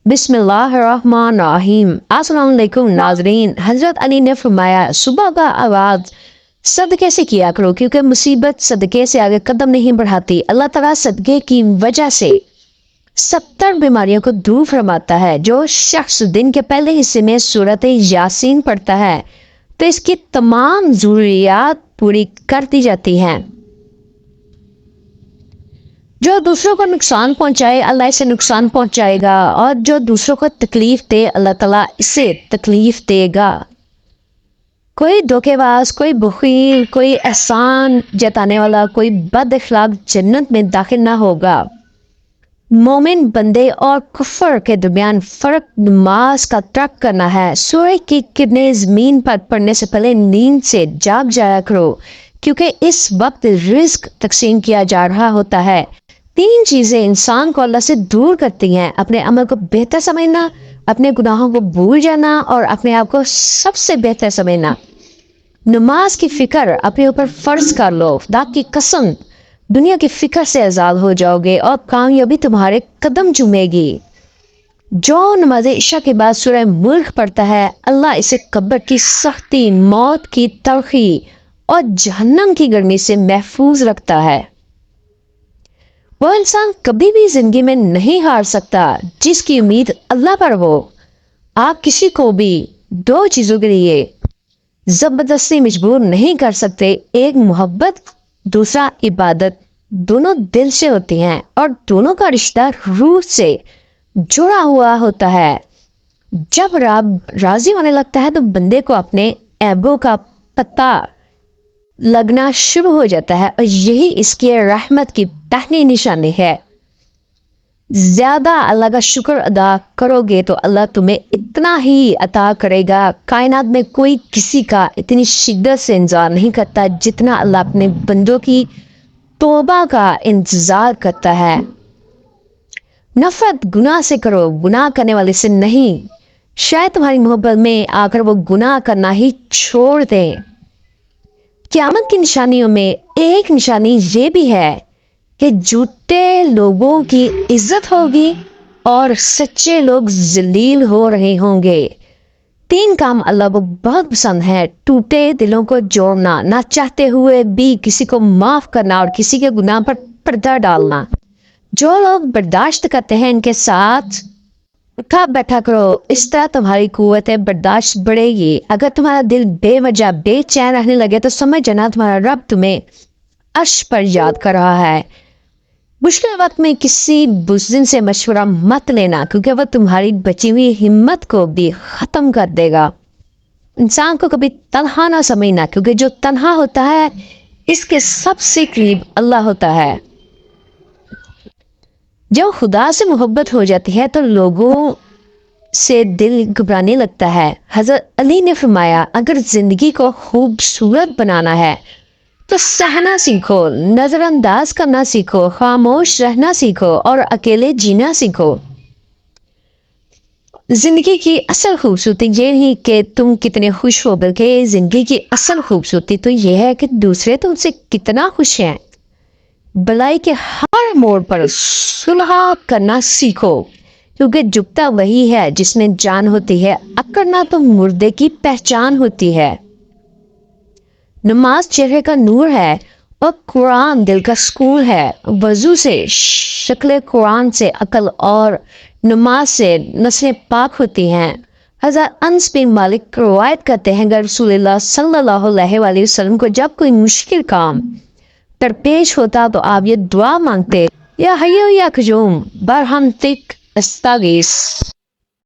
بسم اللہ الرحمن الرحیم۔ السلام علیکم ناظرین۔ حضرت علی نے فرمایا صبح کا آغاز صدقے سے کیا کرو، کیونکہ مصیبت صدقے سے آگے قدم نہیں بڑھاتی۔ اللہ تعالیٰ صدقے کی وجہ سے 70 بیماریوں کو دور فرماتا ہے۔ جو شخص دن کے پہلے حصے میں سورۃ یاسین پڑھتا ہے تو اس کی تمام ضروریات پوری کر دی جاتی ہیں۔ جو دوسروں کو نقصان پہنچائے اللہ اسے نقصان پہنچائے گا، اور جو دوسروں کو تکلیف دے اللہ تعالیٰ اسے تکلیف دے گا۔ کوئی دھوکے باز، کوئی بخیل، کوئی احسان جتانے والا، کوئی بد اخلاق جنت میں داخل نہ ہوگا۔ مومن بندے اور کفر کے درمیان فرق نماز کا ترک کرنا ہے۔ سورج کی کرنیں زمین پر پڑنے سے پہلے نیند سے جاگ جایا کرو، کیونکہ اس وقت رزق تقسیم کیا جا رہا ہوتا ہے۔ 3 چیزیں انسان کو اللہ سے دور کرتی ہیں: اپنے عمل کو بہتر سمجھنا، اپنے گناہوں کو بھول جانا، اور اپنے آپ کو سب سے بہتر سمجھنا۔ نماز کی فکر اپنے اوپر فرض کر لو، خدا کی قسم دنیا کی فکر سے آزاد ہو جاؤ گے اور کامیابی تمہارے قدم چومے گی۔ جو نماز عشاء کے بعد سورہ ملک پڑھتا ہے اللہ اسے قبر کی سختی، موت کی تلخی اور جہنم کی گرمی سے محفوظ رکھتا ہے۔ وہ انسان کبھی بھی زندگی میں نہیں ہار سکتا جس کی امید اللہ پر ہو۔ آپ کسی کو بھی 2 چیزوں کے لیے زبردستی مجبور نہیں کر سکتے: ایک محبت، دوسرا عبادت۔ دونوں دل سے ہوتی ہیں اور دونوں کا رشتہ روح سے جڑا ہوا ہوتا ہے۔ جب رب راضی ہونے لگتا ہے تو بندے کو اپنے عیبوں کا پتہ لگنا شروع ہو جاتا ہے، اور یہی اس کی رحمت کی پہلی نشانی ہے۔ زیادہ اللہ کا شکر ادا کرو گے تو اللہ تمہیں اتنا ہی عطا کرے گا۔ کائنات میں کوئی کسی کا اتنی شدت سے انتظار نہیں کرتا جتنا اللہ اپنے بندوں کی توبہ کا انتظار کرتا ہے۔ نفرت گناہ سے کرو، گناہ کرنے والے سے نہیں۔ شاید تمہاری محبت میں آ کر وہ گناہ کرنا ہی چھوڑ دیں۔ قیامت کی نشانیوں میں ایک نشانی یہ بھی ہے کہ جھوٹے لوگوں کی عزت ہوگی اور سچے لوگ ذلیل ہو رہے ہوں گے۔ 3 کام اللہ کو بہت پسند ہے: ٹوٹے دلوں کو جوڑنا، نہ چاہتے ہوئے بھی کسی کو معاف کرنا، اور کسی کے گناہ پر پردہ ڈالنا۔ جو لوگ برداشت کرتے ہیں ان کے ساتھ اٹھا بیٹھا کرو، اس طرح تمہاری قوت برداشت بڑھے گی۔ اگر تمہارا دل بے وجہ بے چین رہنے لگے تو سمجھ جانا تمہارا رب تمہیں عرش پر یاد کر رہا ہے۔ مشکل وقت میں کسی بزدل سے مشورہ مت لینا، کیونکہ وہ تمہاری بچی ہوئی ہمت کو بھی ختم کر دے گا۔ انسان کو کبھی تنہا نہ سمجھنا، کیونکہ جو تنہا ہوتا ہے اس کے سب سے قریب اللہ ہوتا ہے۔ جب خدا سے محبت ہو جاتی ہے تو لوگوں سے دل گھبرانے لگتا ہے۔ حضرت علی نے فرمایا اگر زندگی کو خوبصورت بنانا ہے تو سہنا سیکھو، نظر انداز کرنا سیکھو، خاموش رہنا سیکھو اور اکیلے جینا سیکھو۔ زندگی کی اصل خوبصورتی یہ نہیں کہ تم کتنے خوش ہو، بلکہ زندگی کی اصل خوبصورتی تو یہ ہے کہ دوسرے تم سے کتنا خوش ہیں۔ بلائی کے ہر موڑ پر صلح کرنا سیکھو، کیونکہ جھکتا وہی ہے جس میں جان ہوتی ہے، اکڑنا تو مردے کی پہچان ہوتی ہے۔ نماز چہرے کا نور ہے اور قرآن دل کا سکون ہے۔ وضو سے شکل قرآن سے عقل اور نماز سے نسلیں پاک ہوتی ہیں۔ حضرت انس بن مالک روایت کرتے ہیں کہ رسول اللہ صلی اللہ علیہ وآلہ وسلم کو جب کوئی مشکل کام درپیش ہوتا تو آپ یہ دعا مانگتے: یا حی یا قیوم برحمتک استغیث۔